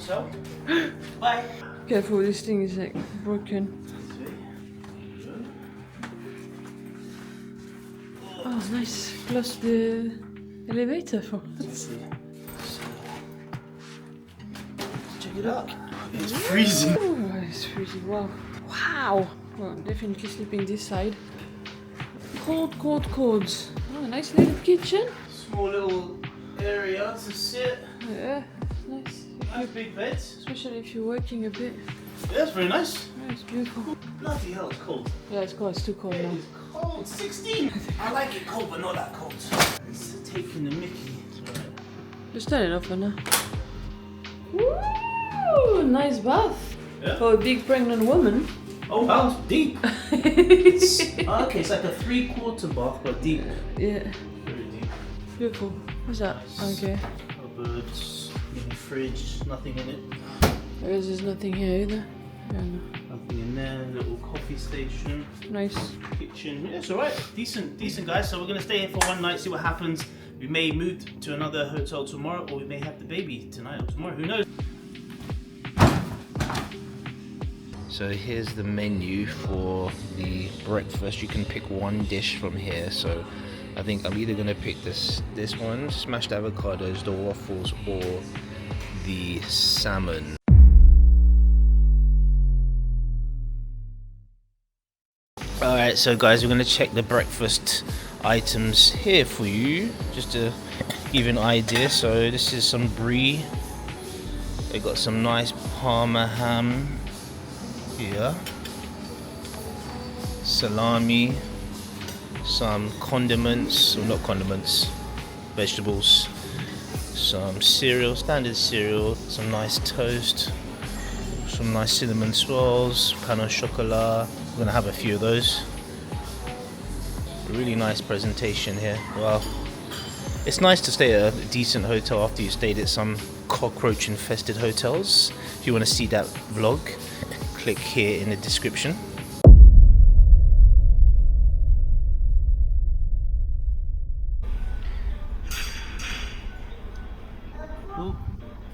hotel. Bye. Careful, this thing is like broken. Oh, nice. Close the elevator for. Check it out. It's freezing. Oh, it's freezing. Wow. Wow. Well, definitely sleeping this side. Cold, cold, cold. Oh, nice little kitchen. Small little area to sit. Yeah, nice. Nice big beds. Especially if you're working a bit. Yeah, it's very nice. Yeah, it's beautiful. Bloody hell, it's cold. Yeah, it's cold. It's too cold It now. is cold. 16. I like it cold, but not that cold. It's taking the mickey. Right. Just turn it off for now. Woo! Nice bath. Yeah. For a big pregnant woman. Oh wow, it's deep. Okay, it's like a 3/4 bath, but deep. Yeah. Very deep. Beautiful. What's that? Nice. Okay. Cupboards, mini fridge, nothing in it. There's nothing here either. Yeah, no. Nothing in there. Little coffee station. Nice. Kitchen. Yeah, it's alright. Decent guys. So we're gonna stay here for one night, see what happens. We may move to another hotel tomorrow, or we may have the baby tonight or tomorrow. Who knows? So here's the menu for the breakfast. You can pick one dish from here. So I think I'm either gonna pick this one, smashed avocados, the waffles, or the salmon. Alright, so guys, we're gonna check the breakfast items here for you, just to give you an idea. So this is some brie. They got some nice Parma ham here, salami, some condiments, or not condiments, vegetables, some cereal, standard cereal, some nice toast, some nice cinnamon swirls, pain au chocolat. I'm gonna have a few of those. Really nice presentation here. Well, it's nice to stay at a decent hotel after you stayed at some cockroach infested hotels. If you want to see that vlog, click here in the description. Oh,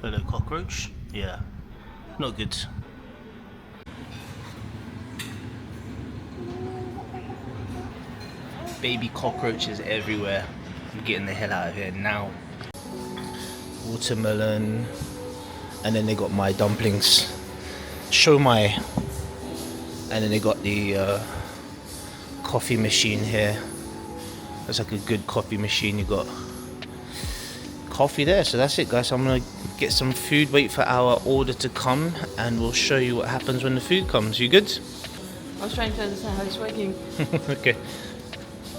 hello cockroach. Yeah, not good. Baby cockroaches everywhere. I'm getting the hell out of here now. Watermelon, and then they got my dumplings, shomai, and then they got the coffee machine here. That's like a good coffee machine. You got coffee there. So that's it, guys. I'm gonna get some food, wait for our order to come, and we'll show you what happens when the food comes. You good? I was trying to understand how it's working. Okay.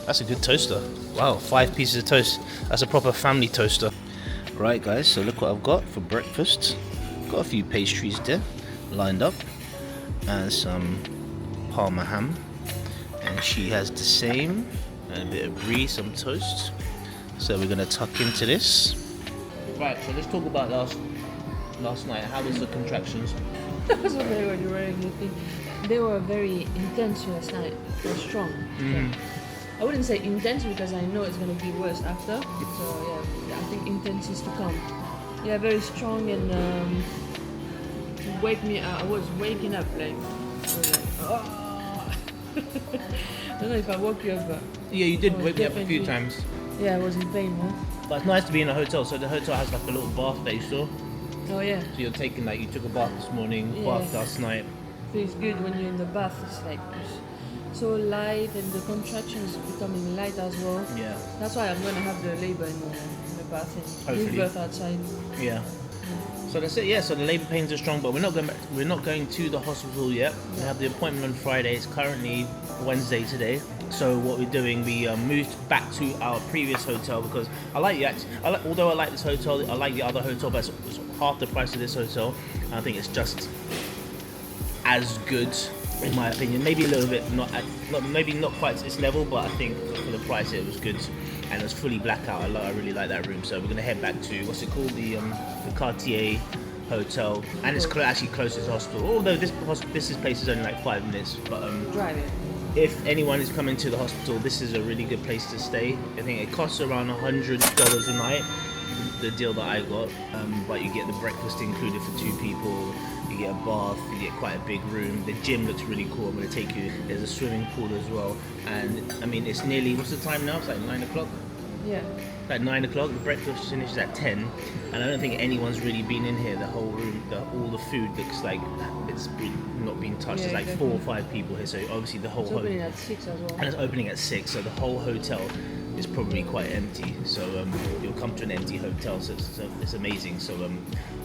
That's a good toaster. Wow, 5 pieces of toast. That's a proper family toaster. Right guys, so look what I've got for breakfast. Got a few pastries there lined up, and some Parma ham, and she has the same, and a bit of brie, some toast. So we're gonna tuck into this. Right, so let's talk about last night. How was the contractions? That's what they were doing. They were very intense last night. They were strong. I wouldn't say intense because I know it's going to be worse after. So yeah, I think intense is to come. Yeah, very strong, and to wake me up. I was waking up like, oh. I don't know if I woke you up, but Yeah, you did wake me up a few times. Yeah, I was in pain, huh? But it's nice to be in a hotel. So the hotel has like a little bath that you saw. Oh yeah. So you're taking like, you took a bath this morning, bath last night. Feels good when you're in the bath. It's like so light, and the contraction is becoming light as well. Yeah. That's why I'm gonna have the labor in the bath and give birth outside. Yeah. So that's it. Yeah. So the labour pains are strong, but we're not going to the hospital yet. We have the appointment on Friday. It's currently Wednesday today. So what we're doing, we moved back to our previous hotel because although I like this hotel, I like the other hotel, but it's half the price of this hotel. And I think it's just as good, in my opinion. Maybe a little bit maybe not quite to this level, but I think for the price it was good, and it was fully blackout. I really like that room. So we're gonna head back to what's it called, the Cartier Hotel, and it's actually close to the hospital. Although this place is only like 5 minutes, but driving. If anyone is coming to the hospital, this is a really good place to stay. I think it costs around $100 a night, the deal that I got, but you get the breakfast included for 2 people. You get a bath, you get quite a big room. The gym looks really cool. I'm going to take you. There's a swimming pool as well. And I mean, it's nearly, what's the time now? It's like 9 o'clock? Yeah. At 9 o'clock, the breakfast finishes at 10, and I don't think anyone's really been in here. The whole room, all the food looks like it's not been touched. Yeah, There's like exactly. 4 or 5 people here, so obviously the whole It's opening at 6 as well. and it's opening at 6, so the whole hotel is probably quite empty. So you'll come to an empty hotel, so it's amazing. So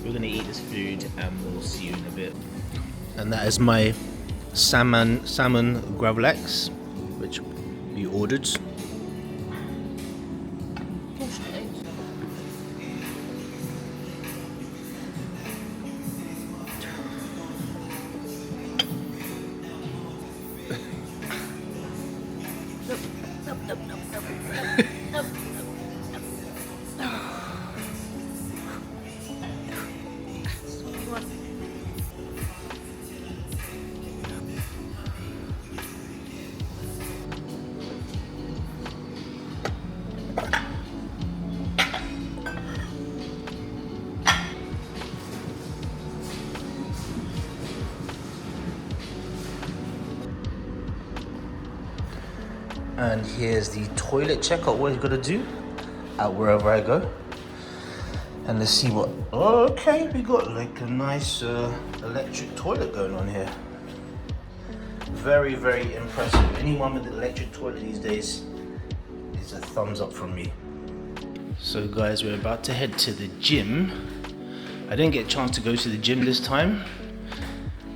we're gonna eat this food, and we'll see you in a bit. And that is my salmon gravlax, which we ordered. And here's the toilet checkout. What you gotta do out wherever I go. And let's see what. Okay, we got like a nice electric toilet going on here. Very, very impressive. Anyone with an electric toilet these days is a thumbs up from me. So guys, we're about to head to the gym. I didn't get a chance to go to the gym this time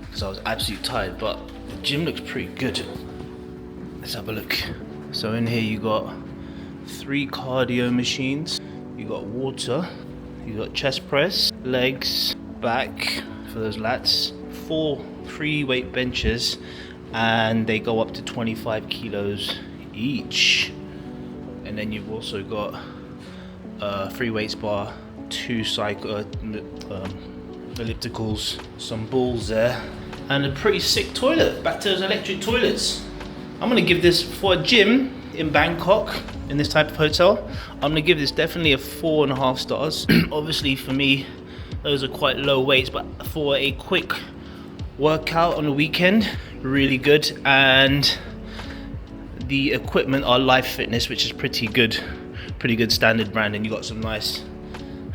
because I was absolutely tired, but the gym looks pretty good. Let's have a look. So in here you got 3 cardio machines, you got water, you got chest press, legs, back for those lats, 4 free weight benches, and they go up to 25 kilos each. And then you've also got a free weights bar, 2 ellipticals, some balls there, and a pretty sick toilet. Back to those electric toilets. I'm gonna give this, for a gym in Bangkok, in this type of hotel, I'm gonna give this definitely a 4.5 stars. Obviously for me, those are quite low weights, but for a quick workout on the weekend, really good. And the equipment are Life Fitness, which is pretty good standard brand, and you got some nice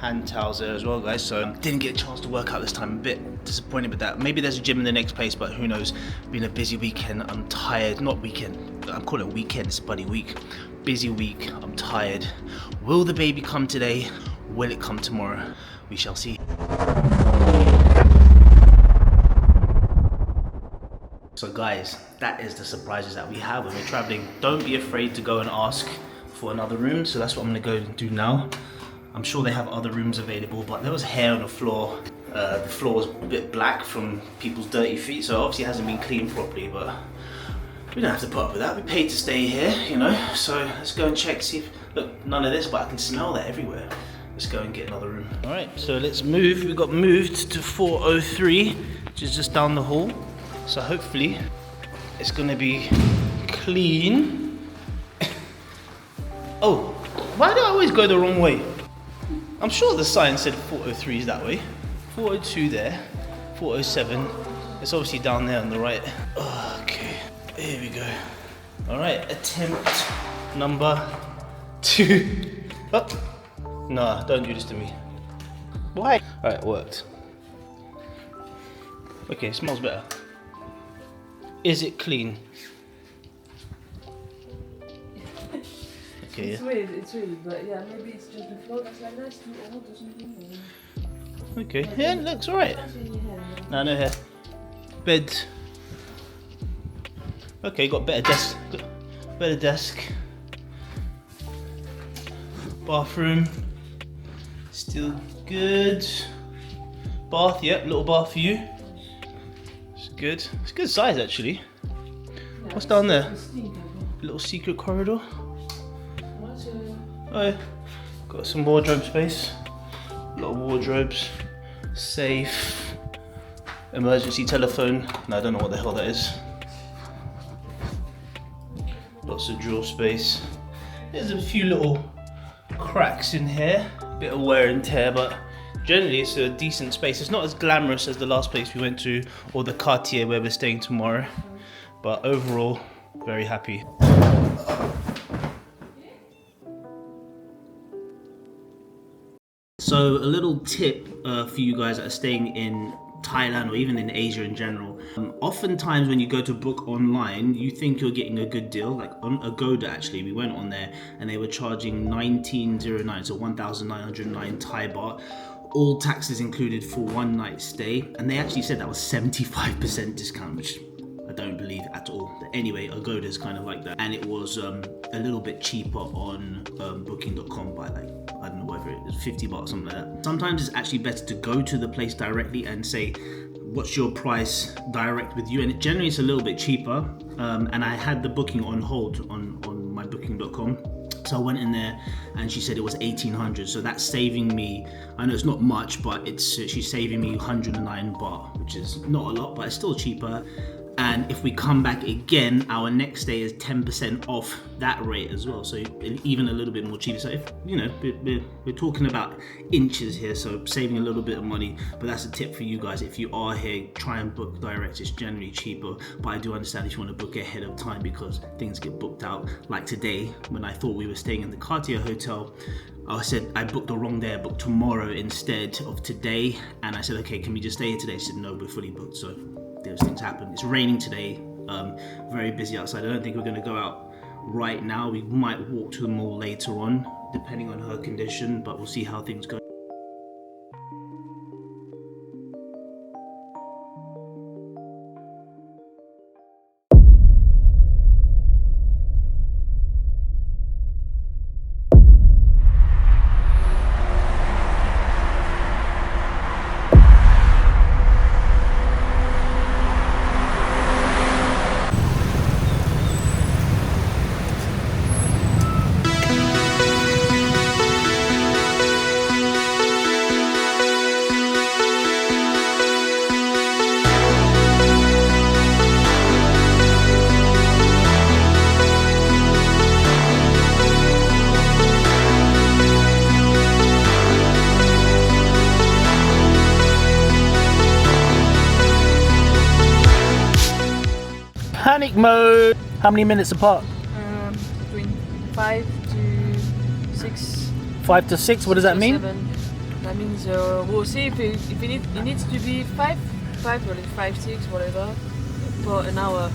hand towels there as well, guys. So didn't get a chance to work out this time. I'm a bit disappointed with that. Maybe there's a gym in the next place, but who knows. Been a busy weekend. I'm tired. Not weekend, I'm calling it weekend. It's a bloody week. Busy week. I'm tired. Will the baby come today? Will it come tomorrow? We shall see. So guys, that is the surprises that we have when we're traveling. Don't be afraid to go and ask for another room. So that's what I'm gonna go and do now. I'm sure they have other rooms available, but there was hair on the floor. The floor was a bit black from people's dirty feet, so obviously it hasn't been cleaned properly, but we don't have to put up with that. We paid to stay here, you know, so let's go and check, see if, look, none of this, but I can smell that everywhere. Let's go and get another room. All right, so let's move. We got moved to 403, which is just down the hall. So hopefully it's gonna be clean. Oh, why do I always go the wrong way? I'm sure the sign said 403 is that way. 402 there, 407. It's obviously down there on the right. Okay, here we go. All right, attempt number 2. Oh, nah, don't do this to me. Why? All right, it worked. Okay, it smells better. Is it clean? Okay. It's weird, but yeah, maybe it's just the floor that's like that's too old or something. Okay, yeah, it looks alright. No hair. Bed. Okay, got better desk. Better desk. Bathroom. Still good. Bath, yep, little bath for you. It's good. It's good size actually. What's down there? Little secret corridor. Oh yeah. Got some wardrobe space. A lot of wardrobes. Safe. Emergency telephone. No, I don't know what the hell that is. Lots of drawer space. There's a few little cracks in here. bit of wear and tear, but generally it's a decent space. It's not as glamorous as the last place we went to, or the Cartier where we're staying tomorrow, but overall, very happy. So a little tip for you guys that are staying in Thailand or even in Asia in general. Oftentimes when you go to book online, you think you're getting a good deal. Like on Agoda actually, we went on there and they were charging 1909, so 1,909 Thai baht. All taxes included for 1 night stay. And they actually said that was 75% discount, which I don't believe at all. But anyway, Agoda is kind of like that. And it was a little bit cheaper on booking.com by like, I don't know whether it was 50 baht or something like that. Sometimes it's actually better to go to the place directly and say, what's your price direct with you? And it generally is a little bit cheaper. And I had the booking on hold on my booking.com. So I went in there and she said it was 1,800. So that's saving me, I know it's not much, but she's saving me 109 baht, which is not a lot, but it's still cheaper. And if we come back again, our next stay is 10% off that rate as well, so even a little bit more cheaper. So if you know, we're talking about inches here, so saving a little bit of money. But that's a tip for you guys. If you are here, try and book direct. It's generally cheaper, but I do understand if you want to book ahead of time because things get booked out. Like today, when I thought we were staying in the Cartier hotel, I said I booked the wrong day. I booked tomorrow instead of today, and I said, okay, can we just stay here today? She said, no, we're fully booked. So those things happen. It's raining today, very busy outside. I don't think we're going to go out right now. We might walk to the mall later on, depending on her condition, but we'll see how things go. Panic mode. How many minutes apart? Between 5 to 6. 5 to 6. What does that mean? 7. That means we'll see if it needs to be 5, or 5, 6, whatever, for an hour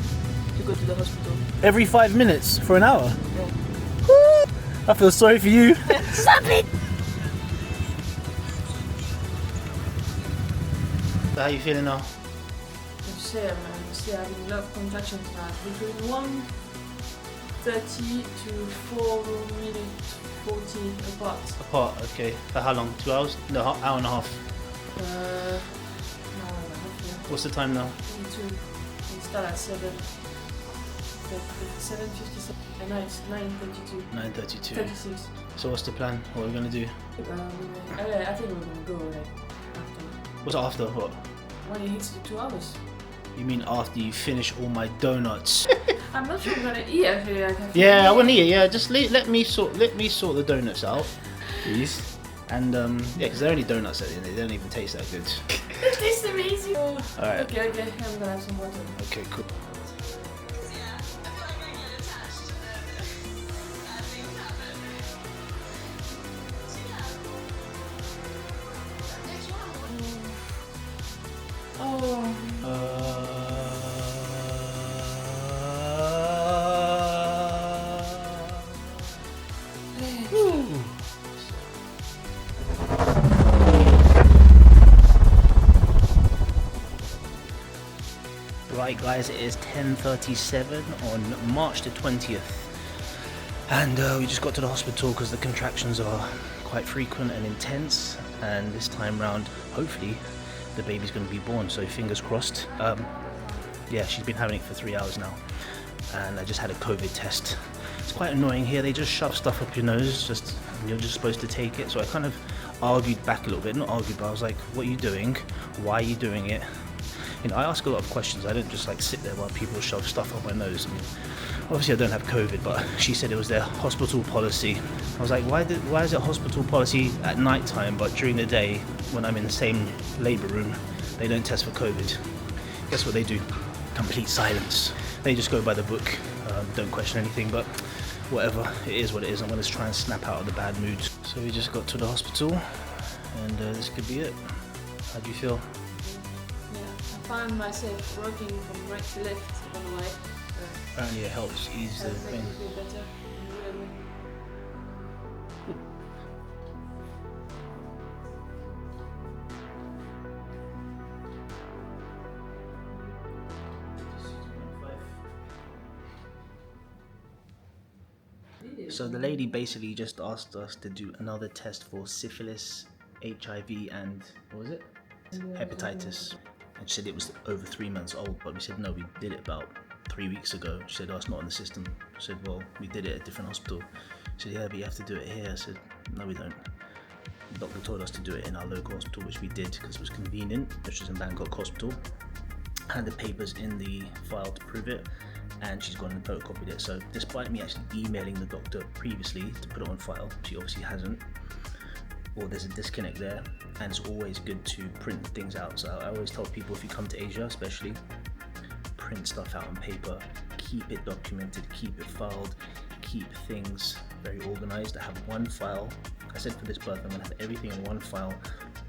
to go to the hospital. Every 5 minutes for an hour? Yeah. Woo! I feel sorry for you. Stop it! So how are you feeling now? I'm still having a lot of contractions now. Between 1:30 to 4:40 apart. Apart, okay. For how long? 2 hours? No, hour and a half. No, I don't know. What's the time now? 22. We start at 7. 7:57. And now it's 9:32. 9:32. 36. So what's the plan? What are we gonna do? I think we're gonna go like after. What's after what? When it hits the 2 hours. You mean after you finish all my donuts? I'm not sure I'm gonna eat actually. Yeah, I want to eat it. Yeah, just let me sort the donuts out, please. And yeah, because they're only donuts at the end. They don't even taste that good. It tastes amazing. All right. Okay. I'm gonna have some water. Okay, cool. Oh. Right guys, it is 10:37 on March the 20th and we just got to the hospital because the contractions are quite frequent and intense, and this time round hopefully the baby's going to be born, so fingers crossed. Yeah, she's been having it for 3 hours now, and I just had a COVID test. It's quite annoying here, they just shove stuff up your nose, and you're just supposed to take it. So I kind of argued back a little bit, not argued, but I was like, what are you doing? Why are you doing it? You know, I ask a lot of questions. I don't just like sit there while people shove stuff up my nose. I mean, obviously I don't have COVID, but she said it was their hospital policy. I was like, why is it hospital policy at night time, but during the day when I'm in the same labour room, they don't test for COVID? Guess what they do? Complete silence. They just go by the book, don't question anything, but whatever, it is what it is. I'm going to try and snap out of the bad mood. So we just got to the hospital, and this could be it. How do you feel? Yeah, I find myself rocking from right to left on the way. Apparently it helps ease the pain. Better. So the lady basically just asked us to do another test for syphilis, HIV, and what was it? Hepatitis. And she said it was over 3 months old, but we said no, we did it about 3 weeks ago. She said, oh, it's not on the system. I said, well, we did it at a different hospital. She said, yeah, but you have to do it here. I said, no, we don't. The doctor told us to do it in our local hospital, which we did because it was convenient, which was in Bangkok Hospital. Had the papers in the file to prove it, and she's gone and photocopied it. So despite me actually emailing the doctor previously to put it on file, she obviously hasn't, or there's a disconnect there. And it's always good to print things out. So I always tell people, if you come to Asia especially, print stuff out on paper, keep it documented, keep it filed, keep things very organized. I have one file. I said for this birth I'm going to have everything in one file,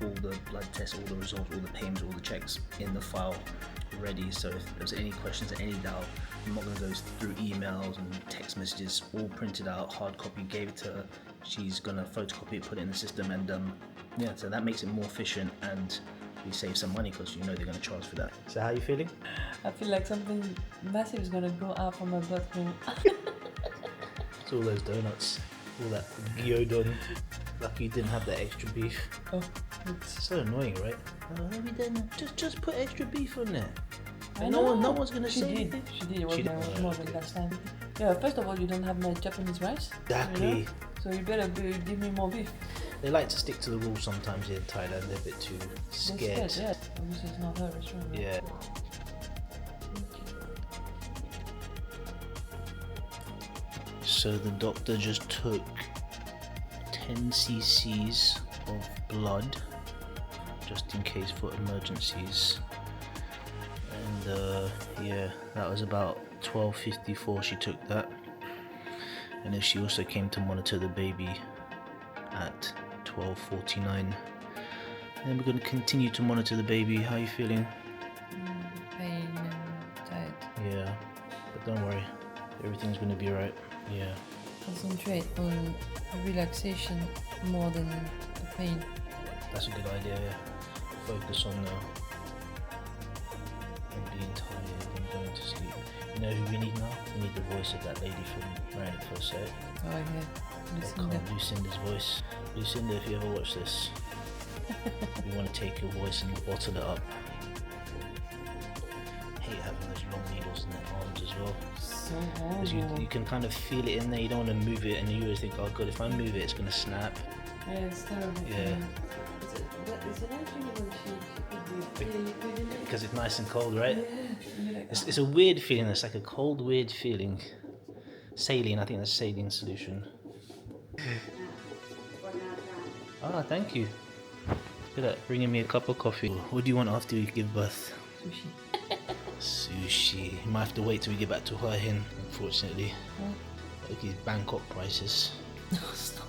all the blood tests, all the results, all the payments, all the checks in the file ready. So if there's any questions or any doubt, I'm not going to go through emails and text messages, all printed out, hard copy, gave it to her. She's going to photocopy it, put it in the system, and yeah, so that makes it more efficient, and we save some money because you know they're going to charge for that. So how are you feeling? I feel like something massive is gonna go out from my butthole. It's all those donuts, all that gyudon. Lucky you didn't have that extra beef. Oh, It's so annoying, right? We didn't. Just put extra beef on there. I No know. one's gonna She say did. anything. She did. It was She did. more than last time. Yeah. First of all, you don't have my Japanese rice. Exactly. You know? So you better give me more beef. They like to stick to the rules sometimes here in Thailand. They're a bit too scared. Yeah. Obviously, it's not her restaurant. Right? Yeah. So the doctor just took 10 cc's of blood, just in case for emergencies. And yeah, that was about 12:54 she took that. And then she also came to monitor the baby at 12:49. And we're going to continue to monitor the baby. How are you feeling? Pain and tired. Yeah, but don't worry, everything's going to be right. Yeah. Concentrate on relaxation more than the pain. That's a good idea, yeah. Focus on and being tired and going to sleep. You know who we need now? We need the voice of that lady from Married at First Sight. Oh yeah, Lucinda. Lucinda's voice. Lucinda, if you ever watch this, we want to take your voice and bottle it up. Hate having those long needles in their arms as well. So Because horrible. you can kind of feel it in there, you don't want to move it, and you always think, oh god, if I move it, it's going to snap. Yeah, it's terrible. Yeah. It's an actually when she could be Because it's nice and cold, right? you're like, It's a weird feeling, it's like a cold, weird feeling. Saline, I think that's saline solution. Ah, thank you. Look at that, bringing me a cup of coffee. What do you want after you give birth? sushi. Sushi. You might have to wait till we get back to Hua Hin, unfortunately. What? Look at Bangkok prices. No, stop.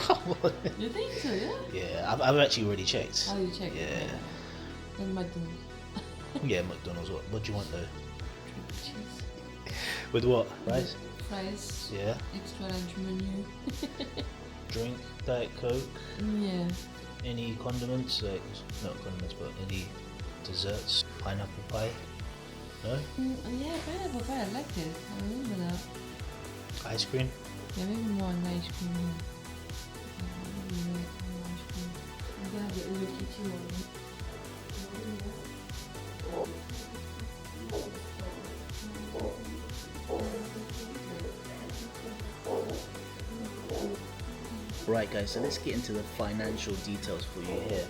Come on. You think so, yeah? Yeah, I've actually already checked. Oh, you checked? Yeah. Then McDonald's. Yeah, McDonald's. What do you want though? Cheese. With what? Rice? Fries. Yeah. Extra lunch menu. Drink? Diet Coke? Yeah. Any condiments? Like, not condiments, but any desserts? Pineapple pie? No? Yeah, pineapple pie, I liked it. I remember that. Ice cream? Yeah, maybe more on ice cream. Yeah, maybe more ice cream. I'm gonna have the Hello Kitty one. Right guys, so let's get into the financial details for you here.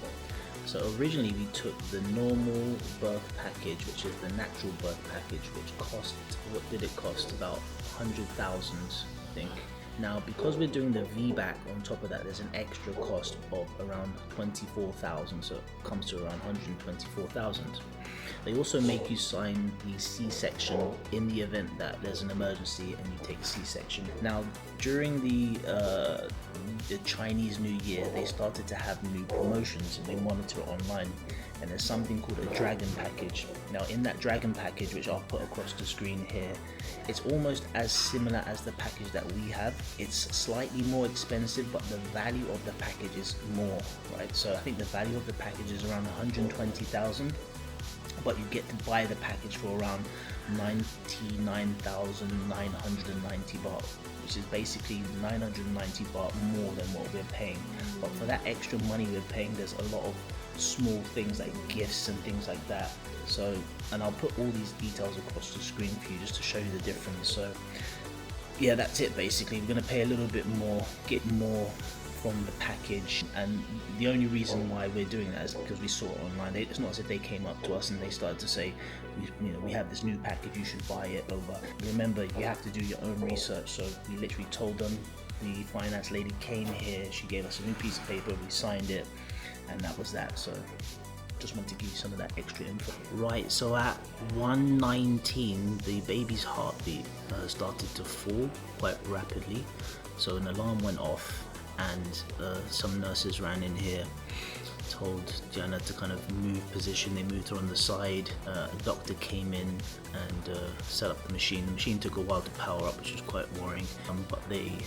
So originally we took the normal birth package, which is the natural birth package, which cost, what did it cost? About 100,000, I think. Now, because we're doing the VBAC on top of that, there's an extra cost of around 24,000, so it comes to around 124,000. They also make you sign the C-section in the event that there's an emergency and you take a C-section. Now, during the Chinese New Year, they started to have new promotions and they monitor it online. And there's something called a Dragon package. Now, in that Dragon package, which I'll put across the screen here, it's almost as similar as the package that we have. It's slightly more expensive, but the value of the package is more, right? So I think the value of the package is around 120,000. But you get to buy the package for around 99,990 baht, which is basically 990 baht more than what we're paying. But for that extra money we're paying, there's a lot of small things like gifts and things like that. So, and I'll put all these details across the screen for you just to show you the difference. So yeah, that's it basically. We're going to pay a little bit more, get more from the package, and the only reason why we're doing that is because we saw it online. It's not as if they came up to us and they started to say, we have this new package, you should buy it. Over. Remember, you have to do your own research. So we literally told them. The finance lady came here, she gave us a new piece of paper, we signed it, and that was that. So just wanted to give you some of that extra info. Right, so at 1:19, the baby's heartbeat started to fall quite rapidly. So an alarm went off, and some nurses ran in here, told Diana to kind of move position. They moved her on the side. A doctor came in and set up the machine. The machine took a while to power up, which was quite worrying, but they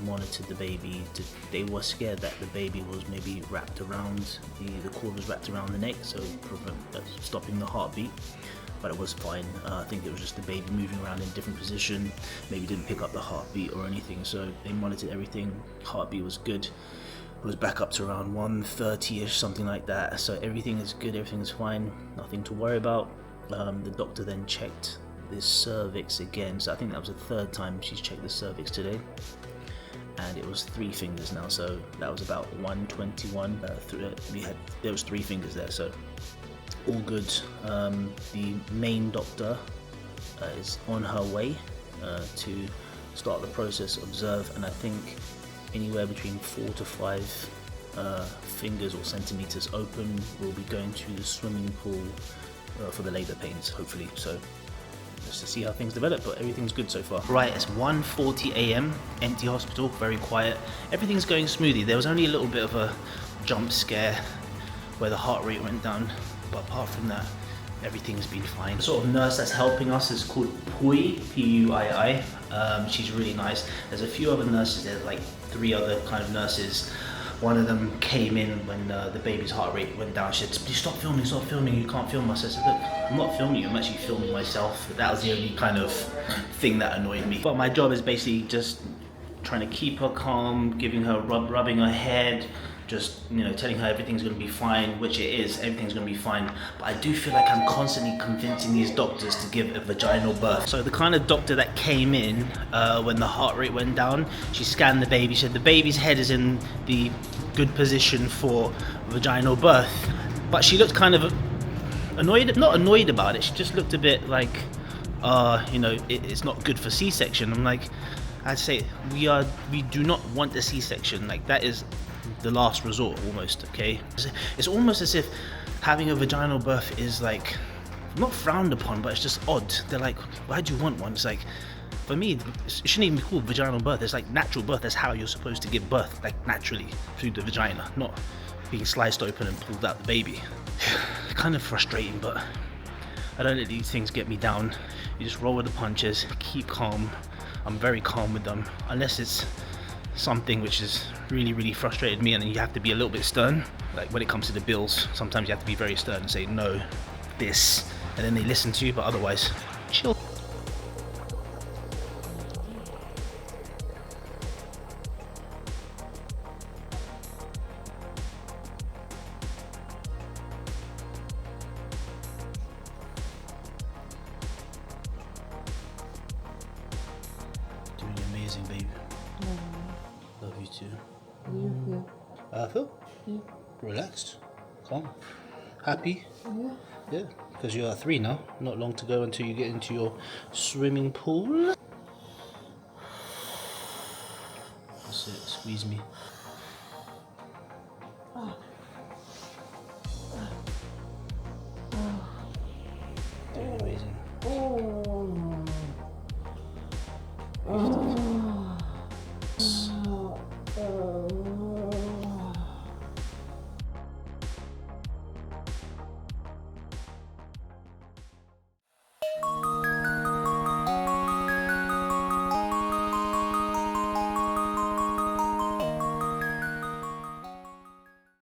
monitored the baby. They were scared that the baby was maybe wrapped around, the cord was wrapped around the neck, so stopping the heartbeat. But it was fine. I think it was just the baby moving around in a different position, maybe didn't pick up the heartbeat or anything, so they monitored everything. Heartbeat was good. It was back up to around 130-ish, something like that, so everything is good, everything is fine, nothing to worry about. The doctor then checked the cervix again, so I think that was the third time she's checked the cervix today, and it was 3 fingers now, so that was about 121. There was 3 fingers there, so all good. The main doctor is on her way to start the process, observe, and I think anywhere between 4 to 5 fingers or centimeters open will be going to the swimming pool for the labour pains, hopefully. So just to see how things develop, but everything's good so far. Right, it's 1:40 a.m, empty hospital, very quiet. Everything's going smoothly. There was only a little bit of a jump scare where the heart rate went down, but apart from that, everything's been fine. The sort of nurse that's helping us is called Pui, P-U-I-I. She's really nice. There's a few other nurses, there's like 3 other kind of nurses. One of them came in when the baby's heart rate went down. She said, "Please stop filming, you can't film us." I said, "Look, I'm not filming you, I'm actually filming myself." That was the only kind of thing that annoyed me. But my job is basically just trying to keep her calm, giving her rubbing her head, just telling her everything's going to be fine, which it is, everything's going to be fine. But I do feel like I'm constantly convincing these doctors to give a vaginal birth. So the kind of doctor that came in when the heart rate went down, she scanned the baby, she said the baby's head is in the good position for vaginal birth, but she looked kind of annoyed, not annoyed about it, she just looked a bit like it's not good for C-section. I'm like, I'd say we do not want a C-section, like that is the last resort almost, okay? It's almost as if having a vaginal birth is like not frowned upon, but it's just odd. They're like, why do you want one? It's like, for me, it shouldn't even be called vaginal birth. It's like natural birth. That's how you're supposed to give birth, like naturally through the vagina, not being sliced open and pulled out the baby. Kind of frustrating, but I don't let these things get me down. You just roll with the punches, keep calm. I'm very calm with them, unless it's something which has really frustrated me, and then you have to be a little bit stern. Like when it comes to the bills, sometimes you have to be very stern and say no, this, and then they listen to you, but otherwise, chill. Doing amazing, baby. Love you too. How do you feel? I feel relaxed, calm, happy. Yeah, because you're 3 now. Not long to go until you get into your swimming pool. squeeze me.